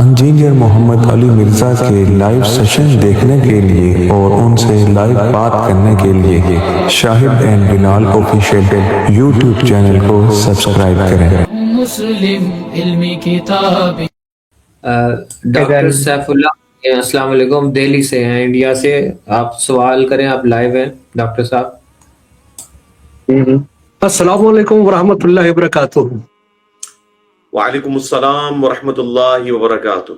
Engineer محمد علی مرزا کے live session دیکھنے کے لیے اور ان سے لائیو بات کرنے کے لیے Shahid and Bilal official YouTube channel کو سبسکرائب کریں۔ مسلم علمی کتاب ڈاکٹر سیف اللہ السلام علیکم، دہلی سے ہیں، انڈیا سے۔ آپ سوال کریں، آپ لائیو ہیں ڈاکٹر صاحب۔ السلام علیکم ورحمۃ اللہ وبرکاتہ۔ وعلیکم السلام ورحمۃ اللہ وبرکاتہ۔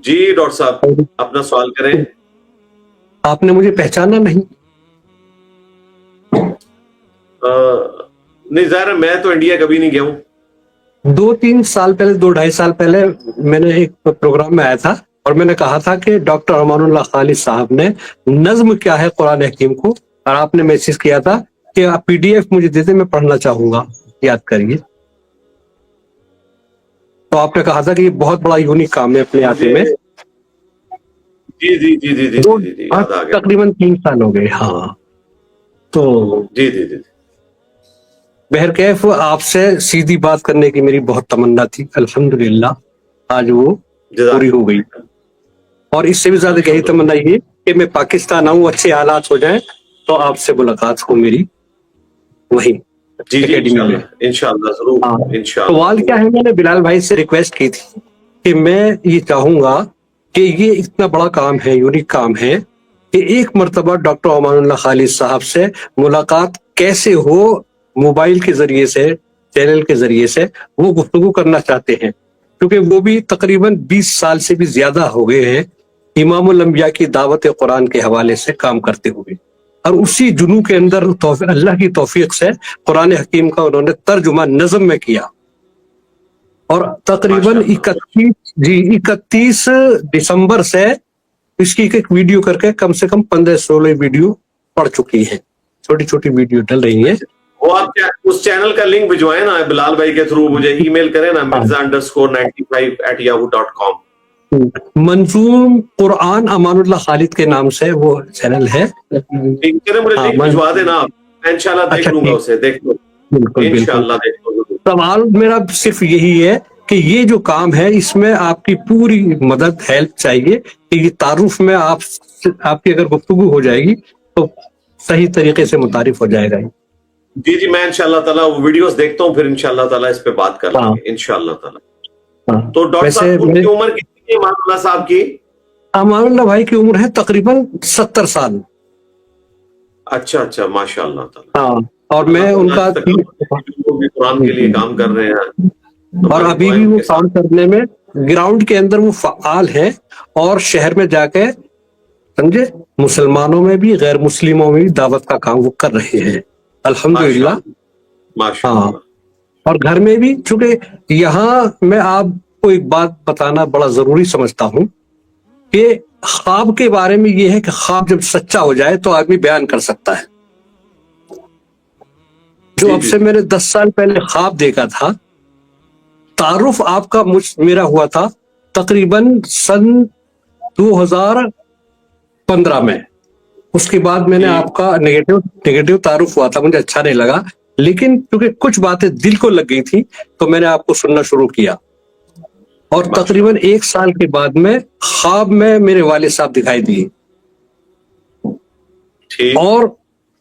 جی ڈاکٹر صاحب اپنا سوال کریں۔ آپ نے مجھے پہچانا نہیں؟ نہیں ظاہر ہے، میں تو انڈیا کبھی نہیں گیا ہوں۔ 2-3 سال پہلے، 2-2.5 سال پہلے میں نے ایک پروگرام میں آیا تھا اور میں نے کہا تھا کہ ڈاکٹر امان اللہ خالد صاحب نے نظم کیا ہے قرآن حکیم کو، اور آپ نے میسج کیا تھا کہ آپ PDF مجھے دے دیں، میں پڑھنا چاہوں گا، یاد کریے۔ تو آپ نے کہا تھا کہ یہ بہت بڑا یونیک کام ہے اپنے آپ میں۔ جی جی جی جی جی جی یاد آ گیا۔ تقریباً 3 سال ہو گئے۔ ہاں تو جی جی جی بہرکیف آپ سے سیدھی بات کرنے کی میری بہت تمنا تھی، الحمدللہ آج وہ پوری ہو گئی، اور اس سے بھی زیادہ یہی تمنا یہ کہ میں پاکستان آؤں، اچھے حالات ہو جائیں تو آپ سے ملاقات ہو میری وہیں جی جی اکیڈمی میں۔ انشاءاللہ ضرور انشاءاللہ۔ سوال کیا ہے، میں نے بلال بھائی سے ریکویسٹ کی تھی کہ میں یہ چاہوں گا کہ یہ اتنا بڑا کام ہے، یونیک کام ہے، کہ ایک مرتبہ ڈاکٹر امان اللہ خالد صاحب سے ملاقات کیسے ہو، موبائل کے ذریعے سے، چینل کے ذریعے سے وہ گفتگو کرنا چاہتے ہیں، کیونکہ وہ بھی تقریباً 20 سال سے بھی زیادہ ہو گئے ہیں امام الانبیاء کی دعوت قرآن کے حوالے سے کام کرتے ہوئے، اور اسی جنوں کے اندر اللہ کی توفیق سے قرآن حکیم کا انہوں نے ترجمہ نظم میں کیا، اور تقریباً 31 دسمبر سے اس کی ایک ویڈیو کر کے کم سے کم 15-16 ویڈیو پڑ چکی ہیں، چھوٹی چھوٹی ویڈیو ڈل رہی ہیں۔ وہ آپ اس چینل کا لنک بھجوائیں نا بلال بھائی کے تھرو، مجھے ای میل کریں نا mirza_95@yahoo.com۔ منظوم قرآن امان اللہ خالد کے نام سے وہ چینل ہے۔ مجھے لنک بھجوا دینا آپ، میں انشاءاللہ دیکھ لوں گا اسے، دیکھ لوں انشاءاللہ دیکھ لوں گا۔ سوال میرا صرف یہی ہے کہ یہ جو کام ہے اس میں آپ کی پوری مدد، ہیلپ چاہیے، کہ یہ تعارف میں آپ کی اگر گفتگو ہو جائے گی تو صحیح طریقے سے متعارف ہو جائے گا۔ جی جی میں انشاءاللہ تعالیٰ وہ ویڈیوز دیکھتا ہوں، پھر انشاءاللہ تعالیٰ اس پہ بات کر لیں گے انشاءاللہ تعالیٰ۔ تو ڈاکٹر صاحب ان کی عمر کتنی ہے امان اللہ صاحب کی؟ امان اللہ بھائی کی عمر ہے تقریباً 70 سال۔ اچھا اچھا ماشاءاللہ تعالیٰ۔ ہاں، اور میں ان کا قرآن کے لیے کام کر رہے ہیں، اور ابھی بھی وہ کام کرنے میں گراؤنڈ کے اندر وہ فعال ہیں، اور شہر میں جا کے سمجھے مسلمانوں میں بھی غیر مسلموں میں بھی دعوت کا کام وہ کر رہے ہیں الحمدللہ۔ ہاں، اور گھر میں بھی، چونکہ یہاں میں آپ کو ایک بات بتانا بڑا ضروری سمجھتا ہوں کہ خواب کے بارے میں یہ ہے کہ خواب جب سچا ہو جائے تو آدمی بیان کر سکتا ہے۔ جو اب سے میں نے 10 سال پہلے خواب دیکھا تھا، تعارف آپ کا میرا ہوا تھا تقریباً سن 2015 میں۔ اس کے بعد میں نے آپ کا نگیٹو تعارف ہوا تھا، مجھے اچھا نہیں لگا، لیکن کیونکہ کچھ باتیں دل کو لگ گئی تھی تو میں نے آپ کو سننا شروع کیا، اور تقریباً 1 سال کے بعد میں خواب میں میرے والد صاحب دکھائی دیے، اور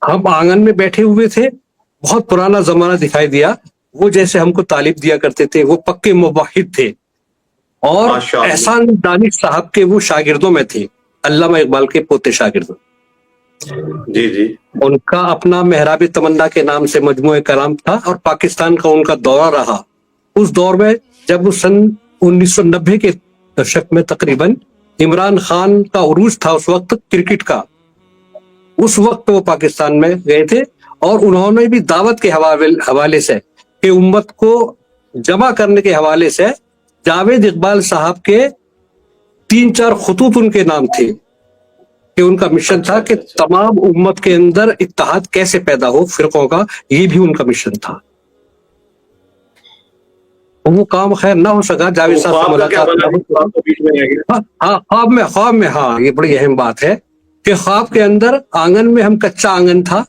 ہم آنگن میں بیٹھے ہوئے تھے، بہت پرانا زمانہ دکھائی دیا، وہ جیسے ہم کو تعلیم دیا کرتے تھے، وہ پکے موحد تھے، اور احسان دانش صاحب کے وہ شاگردوں میں تھے، علامہ اقبال کے پوتے شاگرد۔ جی جی ان کا اپنا محراب تمنا کے نام سے مجموعہ کلام تھا، اور پاکستان کا ان کا دورہ رہا۔ اس دور میں جب وہ سن 1990 کے دشک میں تقریباً عمران خان کا عروج تھا اس وقت کرکٹ کا، اس وقت وہ پاکستان میں گئے تھے، اور انہوں نے بھی دعوت کے حوالے سے کہ امت کو جمع کرنے کے حوالے سے جاوید اقبال صاحب کے 3-4 خطوط ان کے نام تھے، کہ ان کا مشن تھا کہ تمام امت کے اندر اتحاد کیسے پیدا ہو فرقوں کا، یہ بھی ان کا مشن تھا۔ وہ کام خیر نہ ہو سکا، جاوید صاحب سے ملاقات۔ خواب میں ہاں، یہ بڑی اہم بات ہے کہ خواب کے اندر آنگن میں ہم، کچا آنگن تھا،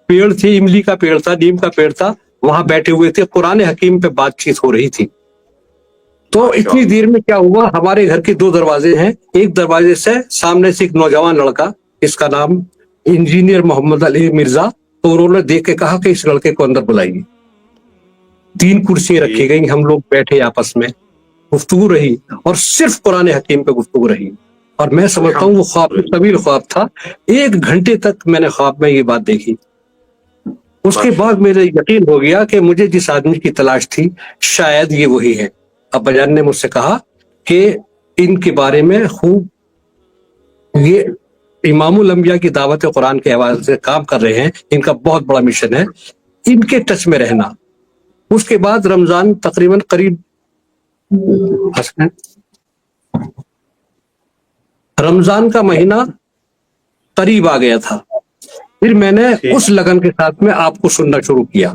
پیڑ تھی، املی کا پیڑ تھا، نیم کا پیڑ تھا، وہاں بیٹھے ہوئے تھے، قرآن حکیم پہ بات چیت ہو رہی تھی۔ تو اتنی دیر میں کیا ہوا, ہمارے گھر کے 2 دروازے ہیں, ایک دروازے سے سامنے سے ایک نوجوان لڑکا, اس کا نام انجینئر محمد علی مرزا, تو انہوں نے دیکھ کے کہا کہ اس لڑکے کو اندر بلائیے. 3 کرسیاں رکھی گئی, ہم لوگ بیٹھے آپس میں, گفتگو رہی اور صرف قرآن حکیم پہ گفتگو رہی. اور میں سمجھتا ہوں وہ خواب طویل خواب تھا, 1 گھنٹے تک میں نے خواب میں یہ بات دیکھی. اس کے بعد میرے یقین ہو گیا کہ مجھے جس آدمی کی تلاش تھی شاید یہ وہی ہے. ابا جان نے مجھ سے کہا کہ ان کے بارے میں خوب, یہ امام الانبیاء کی دعوت قرآن کے حوالے سے کام کر رہے ہیں, ان کا بہت بڑا مشن ہے, ان کے ٹچ میں رہنا. اس کے بعد رمضان تقریباً قریب رمضان کا مہینہ قریب آ گیا تھا. پھر میں نے اس لگن کے ساتھ میں آپ کو سننا شروع کیا,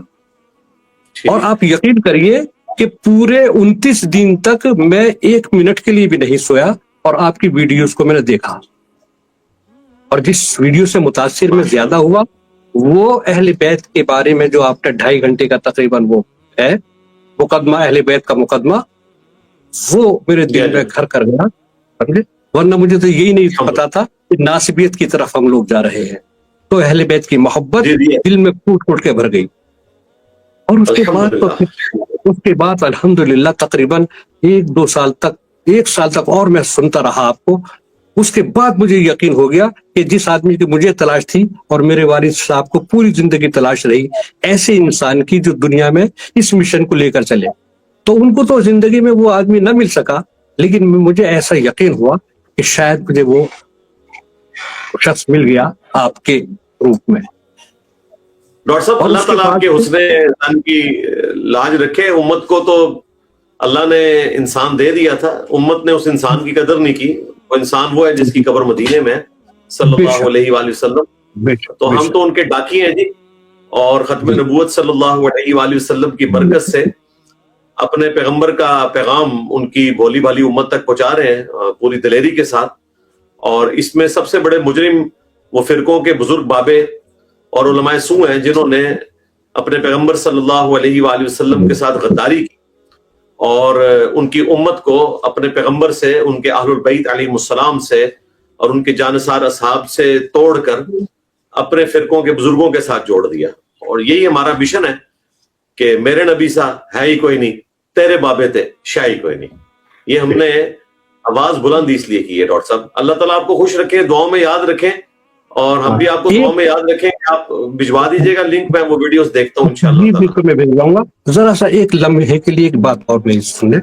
اور آپ یقین کریے کہ پورے 29 دن تک میں 1 منٹ کے لیے بھی نہیں سویا, اور آپ کی ویڈیوز کو میں نے دیکھا. اور جس ویڈیو سے متاثر میں زیادہ ہوا وہ اہل بیت کے بارے میں, جو آپ نے 2.5 گھنٹے کا تقریباً وہ ہے مقدمہ, اہل بیت کا مقدمہ, وہ میرے دل میں گھر کر گیا. ورنہ مجھے تو یہی نہیں پتا تھا کہ ناسبیت کی طرف ہم لوگ جا رہے ہیں. تو اہل بیت کی محبت دل میں پھوٹ پھوٹ کے بھر گئی. اور اس کے بعد الحمدللہ تقریباً 1 سال تک اور میں سنتا رہا آپ کو. اس کے بعد مجھے یقین ہو گیا کہ جس آدمی کی مجھے تلاش تھی اور میرے والد صاحب کو پوری زندگی تلاش رہی, ایسے انسان کی جو دنیا میں اس مشن کو لے کر چلے. تو ان کو تو زندگی میں وہ آدمی نہ مل سکا, لیکن مجھے ایسا یقین ہوا کہ شاید مجھے وہ شخص مل گیا آپ کے روپ میں. ڈاکٹر صاحب, اللہ تعالیٰ آپ کے حسن انسان کی لاج رکھے. امت کو تو اللہ نے انسان دے دیا تھا, امت نے اس انسان کی قدر نہیں کی. وہ انسان وہ ہے جس کی قبر مدینے میں ہے صلی اللہ علیہ وآلہ وسلم. تو ہم تو ان کے ڈاکی ہیں جی, اور ختم نبوت صلی اللہ علیہ وآلہ وسلم کی برکت سے اپنے پیغمبر کا پیغام ان کی بھولی بھالی امت تک پہنچا رہے ہیں پوری دلیری کے ساتھ. اور اس میں سب سے بڑے مجرم وہ فرقوں کے بزرگ بابے اور علماء سو ہیں جنہوں نے اپنے پیغمبر صلی اللہ علیہ وآلہ وسلم کے ساتھ غداری کی, اور ان کی امت کو اپنے پیغمبر سے, ان کے اہل البیت علیہم السلام سے اور ان کے جانثار اصحاب سے توڑ کر اپنے فرقوں کے بزرگوں کے ساتھ جوڑ دیا. اور یہی ہمارا مشن ہے کہ میرے نبی سا ہے ہی کوئی نہیں, تیرے بابے تھے شاہ ہی کوئی نہیں. یہ ہم نے آواز بلند اس لیے کی ہے. ڈاکٹر صاحب, اللہ تعالیٰ آپ کو خوش رکھے, دعاؤں میں یاد رکھیں, اور ہم بھی آپ کو دعاؤں میں یاد رکھیں. آپ بھجوا دیجیے گا لنک, میں وہ ویڈیوز دیکھتا ہوں انشاءاللہ. بالکل میں بھیج جاؤں گا. ذرا سا ایک لمحے کے لیے ایک بات اور میں سن لیں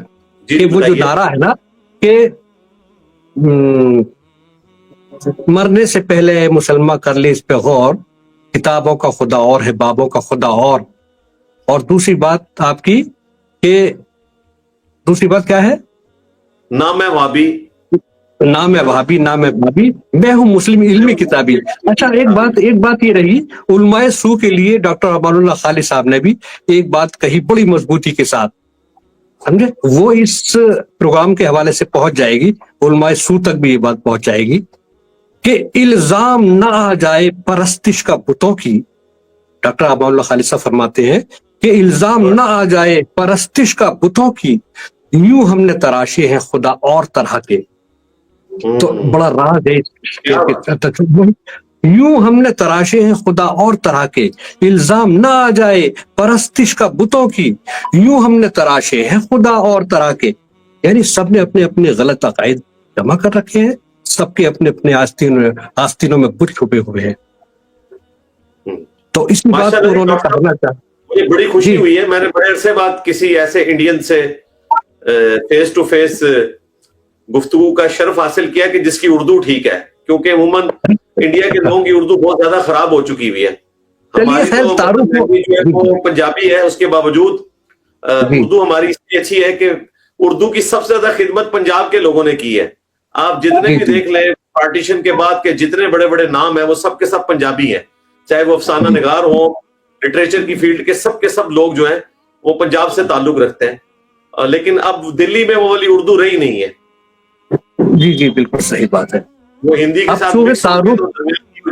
کہ وہ جو نعرہ ہے نا کہ مرنے سے پہلے مسلمہ کر لے اس پہ غور, کتابوں کا خدا اور ہے بابوں کا خدا اور دوسری بات آپ کی کہ دوسری بات کیا ہے؟ نام ہے وہابی, نام ہے وہابی, نام ہے بابی, میں ہوں مسلم علمی کتابی. اچھا ایک بات یہ رہی, علماء سو کے لیے ڈاکٹر امان اللہ خالد صاحب نے بھی ایک بات کہی بڑی مضبوطی کے ساتھ, سمجھے, وہ اس پروگرام کے حوالے سے پہنچ جائے گی, علماء سو تک بھی یہ بات پہنچ جائے گی کہ الزام نہ آ جائے پرستش کا بتوں کی. ڈاکٹر امان اللہ خالد صاحب فرماتے ہیں کہ الزام نہ آ جائے پرستش کا بتوں کی, یوں ہم نے تراشے ہیں خدا اور طرح کے. تو بڑا راز ہے, یوں ہم نے تراشے ہیں خدا اور طرح کے, الزام نہ آ جائے پرستش کا بتوں کی, یوں ہم نے تراشے ہیں خدا اور طرح کے. یعنی سب نے اپنے اپنے غلط عقائد جمع کر رکھے ہیں, سب کے اپنے اپنے آستینوں میں بت چھپے ہوئے ہیں. تو اس بات کو انہوں نے کہنا چاہا. مجھے بڑی خوشی ہوئی ہے, میں نے بڑے عرصے بعد کسی ایسے انڈین سے فیس ٹو فیس گفتگو کا شرف حاصل کیا کہ جس کی اردو ٹھیک ہے, کیونکہ عموماً انڈیا کے لوگوں کی اردو بہت زیادہ خراب ہو چکی ہوئی ہے. ہماری تو پنجابی ہے, اس کے باوجود اردو ہماری اس لیے اچھی ہے کہ اردو کی سب سے زیادہ خدمت پنجاب کے لوگوں نے کی ہے. آپ جتنے بھی دیکھ لیں پارٹیشن کے بعد کے جتنے بڑے بڑے نام ہیں وہ سب کے سب پنجابی ہیں, چاہے وہ افسانہ نگار ہوں, لٹریچر کی فیلڈ کے سب لوگ جو ہیں وہ پنجاب سے تعلق رکھتے ہیں. لیکن اب دلی میں وہ والی اردو رہی نہیں ہے. جی جی بالکل صحیح بات ہے. وہ ہندی کے ساتھ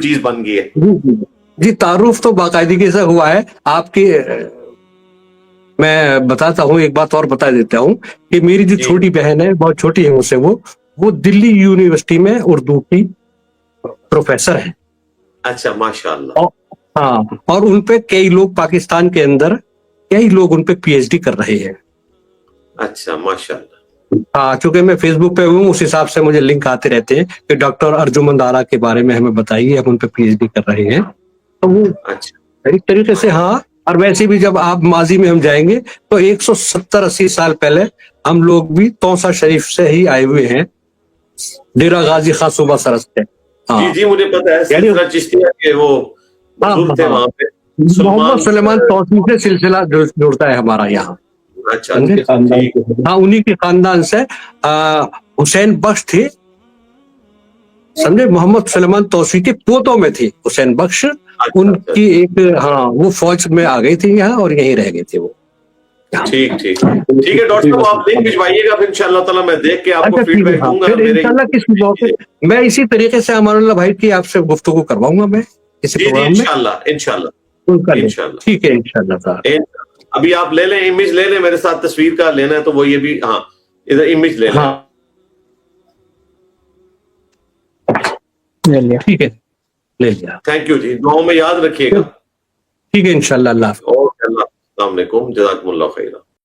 چیز بن گئی ہے. جی تعارف تو باقاعدگی سے ہوا ہے. آپ کی میں بتاتا ہوں، ایک بات اور بتا دیتا ہوں کہ میری جو چھوٹی بہن ہے، بہت چھوٹی ہے مجھ سے، وہ دلی یونیورسٹی میں اردو کی پروفیسر ہے. اچھا ماشاء اللہ. ہاں، اور ان پہ کئی لوگ پاکستان کے اندر کئی لوگ ان پہ پی ایچ ڈی کر رہے ہیں. اچھا ماشاء اللہ. ہاں، چونکہ میں فیس بک پہ ہوں، اس حساب سے مجھے لنک آتے رہتے ہیں کہ ڈاکٹر ارجمند آرا کے بارے میں ہمیں بتائیے، ہم ان پہ پی ایچ ڈی کر رہے ہیں. تو وہ اچھا ایک طریقے سے ہاں. اور ویسے بھی جب آپ ماضی میں ہم جائیں گے تو 170-80 سال پہلے ہم لوگ بھی توسا شریف سے ہی آئے ہوئے ہیں، ڈیرہ غازی خان صوبہ سرحد سے. جی جی مجھے پتا ہے، سلسلہ چشتیہ کے وہ بزرگ تھے وہاں پہ. محمد سلیمان توسی سے سلسلہ جڑتا ہے ہمارا یہاں. اچھا ہاں، انہی کے خاندان سے حسین بخش تھے، سمجھے، محمد سلیمان توسی کے پوتوں میں تھے حسین بخش. ان کی ایک وہ فوج میں آ گئی تھی یہاں اور یہیں رہ گئے تھے وہ. ٹھیک ٹھیک ٹھیک ہے ڈاکٹر صاحب، آپ لنک بھجوائیے گا، پھر انشاءاللہ تعالیٰ میں دیکھ کے آپ کو فیڈ بیک دوں گا. پھر انشاءاللہ کسی موقع میں اسی طریقے سے امان اللہ بھائی کی آپ سے گفتگو کرواؤں گا میں کسی جی جی پروگرام میں. انشاءاللہ. ٹھیک ہے انشاءاللہ تعالی. ابھی آپ لے لیں، امیج لے لیں، میرے ساتھ تصویر کا لینا ہے تو وہ یہ بھی ہاں ادھر امیج لے لیں. ٹھیک ہے، لے لیا. تھینک یو جی، دعاؤں میں یاد رکھیے گا. ٹھیک ہے انشاءاللہ. اللہ حافظ. اوکے، اللہ السلام علیکم، جزاکم اللہ خیرہ.